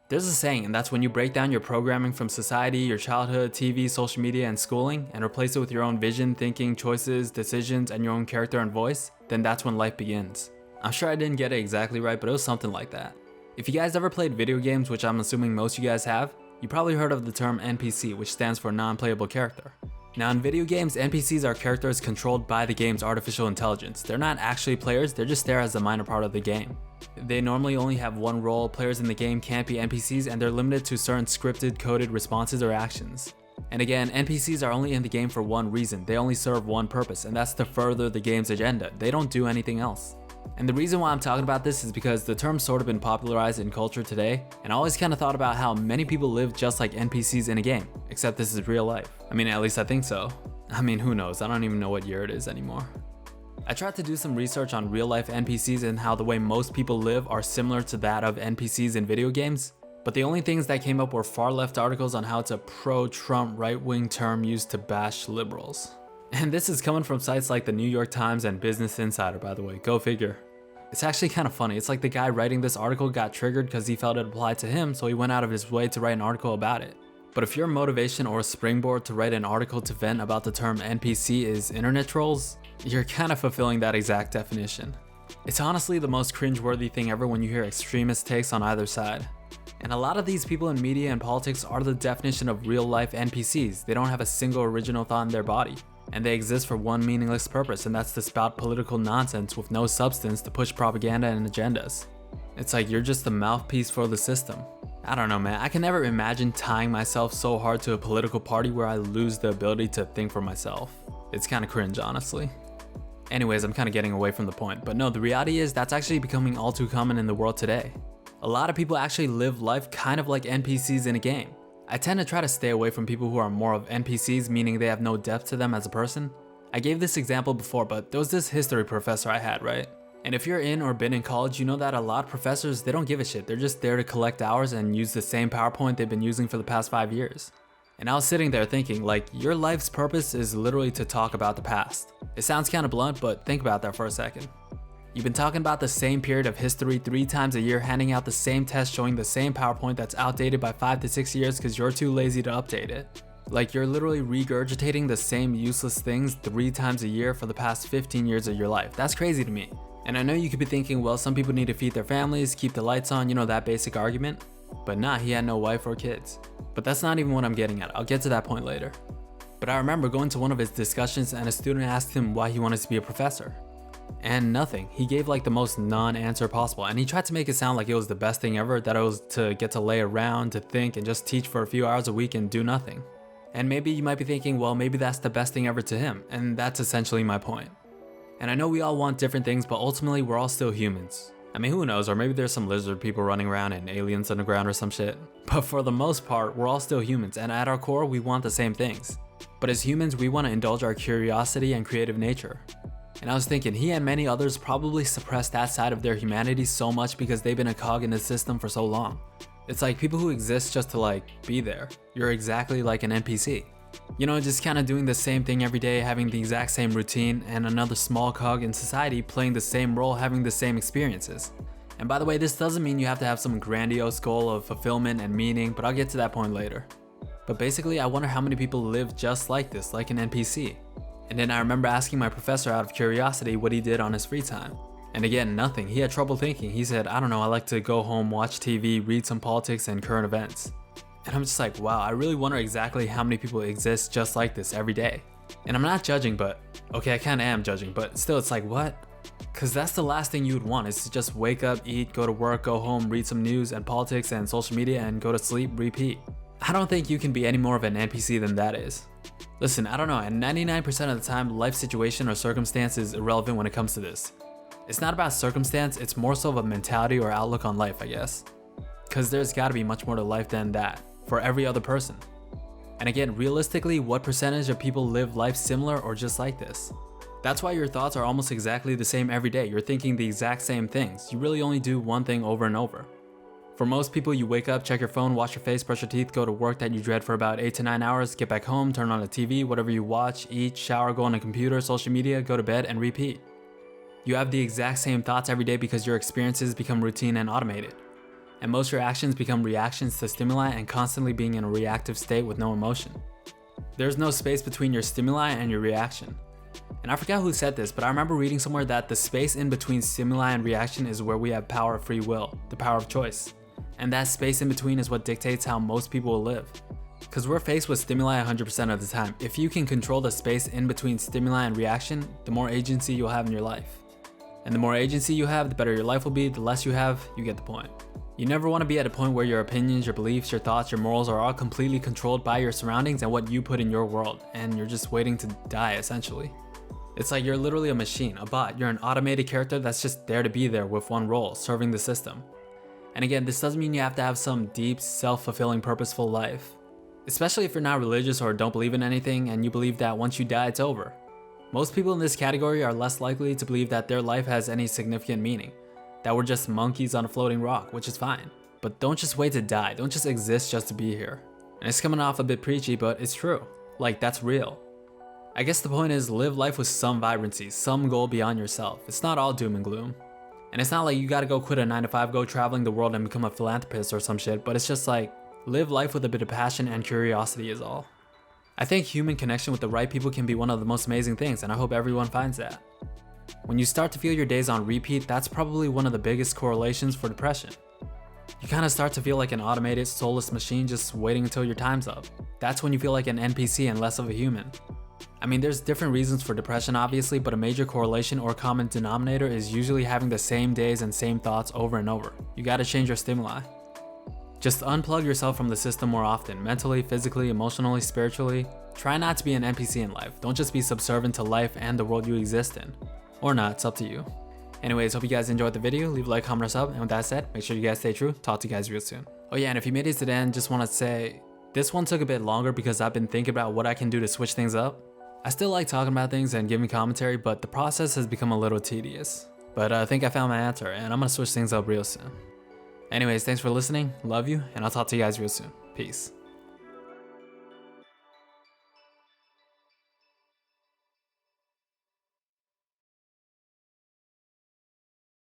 There's a saying, and that's when you break down your programming from society, your childhood, TV, social media, and schooling, and replace it with your own vision, thinking, choices, decisions, and your own character and voice, then that's when life begins. I'm sure I didn't get it exactly right, but it was something like that. If you guys ever played video games, which I'm assuming most of you guys have, you probably heard of the term NPC, which stands for non-playable character. Now in video games, NPCs are characters controlled by the game's artificial intelligence. They're not actually players, they're just there as a minor part of the game. They normally only have one role, players in the game can't be NPCs, and they're limited to certain scripted, coded responses or actions. And again, NPCs are only in the game for one reason, they only serve one purpose, and that's to further the game's agenda. They don't do anything else. And the reason why I'm talking about this is because the term's sort of been popularized in culture today, and I always kind of thought about how many people live just like NPCs in a game, except this is real life. I mean, at least I think so. I mean, who knows, I don't even know what year it is anymore. I tried to do some research on real life NPCs and how the way most people live are similar to that of NPCs in video games, but the only things that came up were far left articles on how it's a pro-Trump right-wing term used to bash liberals. And this is coming from sites like the New York Times and Business Insider, by the way, go figure. It's actually kind of funny, it's like the guy writing this article got triggered because he felt it applied to him, so he went out of his way to write an article about it. But if your motivation or springboard to write an article to vent about the term NPC is internet trolls, you're kind of fulfilling that exact definition. It's honestly the most cringe-worthy thing ever when you hear extremist takes on either side. And a lot of these people in media and politics are the definition of real-life NPCs. They don't have a single original thought in their body. And they exist for one meaningless purpose, and that's to spout political nonsense with no substance to push propaganda and agendas. It's like you're just a mouthpiece for the system. I don't know, man, I can never imagine tying myself so hard to a political party where I lose the ability to think for myself. It's kind of cringe, honestly. Anyways, I'm kind of getting away from the point, but no, the reality is that's actually becoming all too common in the world today. A lot of people actually live life kind of like NPCs in a game. I tend to try to stay away from people who are more of NPCs, meaning they have no depth to them as a person. I gave this example before, but there was this history professor I had, right? And if you're in or been in college, you know that a lot of professors, they don't give a shit. They're just there to collect hours and use the same PowerPoint they've been using for the past 5 years. And I was sitting there thinking, like, your life's purpose is literally to talk about the past. It sounds kind of blunt, but think about that for a second. You've been talking about the same period of history 3 times a year, handing out the same test showing the same PowerPoint that's outdated by 5 to 6 years because you're too lazy to update it. Like, you're literally regurgitating the same useless things 3 times a year for the past 15 years of your life. That's crazy to me. And I know you could be thinking, well, some people need to feed their families, keep the lights on, you know, that basic argument. But nah, he had no wife or kids. But that's not even what I'm getting at. I'll get to that point later. But I remember going to one of his discussions and a student asked him why he wanted to be a professor. And nothing. He gave like the most non-answer possible, and he tried to make it sound like it was the best thing ever, that it was to get to lay around, to think, and just teach for a few hours a week and do nothing. And maybe you might be thinking, well, maybe that's the best thing ever to him, and that's essentially my point. And I know we all want different things, but ultimately we're all still humans. I mean, who knows, or maybe there's some lizard people running around and aliens underground or some shit. But for the most part, we're all still humans, and at our core, we want the same things. But as humans, we want to indulge our curiosity and creative nature. And I was thinking, he and many others probably suppressed that side of their humanity so much because they've been a cog in the system for so long. It's like people who exist just to like be there. You're exactly like an NPC. You know, just kind of doing the same thing every day, having the exact same routine, and another small cog in society playing the same role, having the same experiences. And by the way, this doesn't mean you have to have some grandiose goal of fulfillment and meaning, but I'll get to that point later. But basically, I wonder how many people live just like this, like an NPC. And then I remember asking my professor out of curiosity what he did on his free time. And again, nothing. He had trouble thinking. He said, I don't know, I like to go home, watch TV, read some politics and current events. And I'm just like, wow, I really wonder exactly how many people exist just like this every day. And I'm not judging, but okay, I kind of am judging, but still it's like, what? Because that's the last thing you would want, is to just wake up, eat, go to work, go home, read some news and politics and social media and go to sleep, repeat. I don't think you can be any more of an NPC than that is. Listen, I don't know, and 99% of the time, life situation or circumstance is irrelevant when it comes to this. It's not about circumstance, it's more so of a mentality or outlook on life, I guess. Because there's gotta be much more to life than that, for every other person. And again, realistically, what percentage of people live life similar or just like this? That's why your thoughts are almost exactly the same every day. You're thinking the exact same things. You really only do one thing over and over. For most people, you wake up, check your phone, wash your face, brush your teeth, go to work that you dread for about 8 to 9 hours, get back home, turn on the TV, whatever you watch, eat, shower, go on a computer, social media, go to bed, and repeat. You have the exact same thoughts every day because your experiences become routine and automated. and most reactions become reactions to stimuli and constantly being in a reactive state with no emotion. There's no space between your stimuli and your reaction. And I forgot who said this, but I remember reading somewhere that the space in between stimuli and reaction is where we have power of free will, the power of choice. And that space in between is what dictates how most people will live. Because we're faced with stimuli 100% of the time. If you can control the space in between stimuli and reaction, the more agency you'll have in your life. And the more agency you have, the better your life will be. The less you have, you get the point. You never want to be at a point where your opinions, your beliefs, your thoughts, your morals are all completely controlled by your surroundings and what you put in your world, and you're just waiting to die essentially. It's like you're literally a machine, a bot. You're an automated character that's just there to be there with one role, serving the system. And again, this doesn't mean you have to have some deep, self-fulfilling, purposeful life. Especially if you're not religious or don't believe in anything and you believe that once you die, it's over. Most people in this category are less likely to believe that their life has any significant meaning, that we're just monkeys on a floating rock, which is fine. But don't just wait to die, don't just exist just to be here. And it's coming off a bit preachy, but it's true. Like, that's real. I guess the point is, live life with some vibrancy, some goal beyond yourself. It's not all doom and gloom. And it's not like you gotta go quit a 9-to-5, go traveling the world and become a philanthropist or some shit, but it's just like, live life with a bit of passion and curiosity is all. I think human connection with the right people can be one of the most amazing things, and I hope everyone finds that. When you start to feel your days on repeat, that's probably one of the biggest correlations for depression. You kind of start to feel like an automated, soulless machine just waiting until your time's up. That's when you feel like an NPC and less of a human. I mean, there's different reasons for depression obviously, but a major correlation or common denominator is usually having the same days and same thoughts over and over. You gotta change your stimuli. Just unplug yourself from the system more often, mentally, physically, emotionally, spiritually. Try not to be an NPC in life. Don't just be subservient to life and the world you exist in. Or not, it's up to you. Anyways, hope you guys enjoyed the video. Leave a like, comment, or sub. And with that said, make sure you guys stay true. Talk to you guys real soon. Oh yeah, and if you made it to the end, just want to say, this one took a bit longer because I've been thinking about what I can do to switch things up. I still like talking about things and giving commentary, but the process has become a little tedious. But I think I found my answer, and I'm gonna switch things up real soon. Anyways, thanks for listening, love you, and I'll talk to you guys real soon. Peace.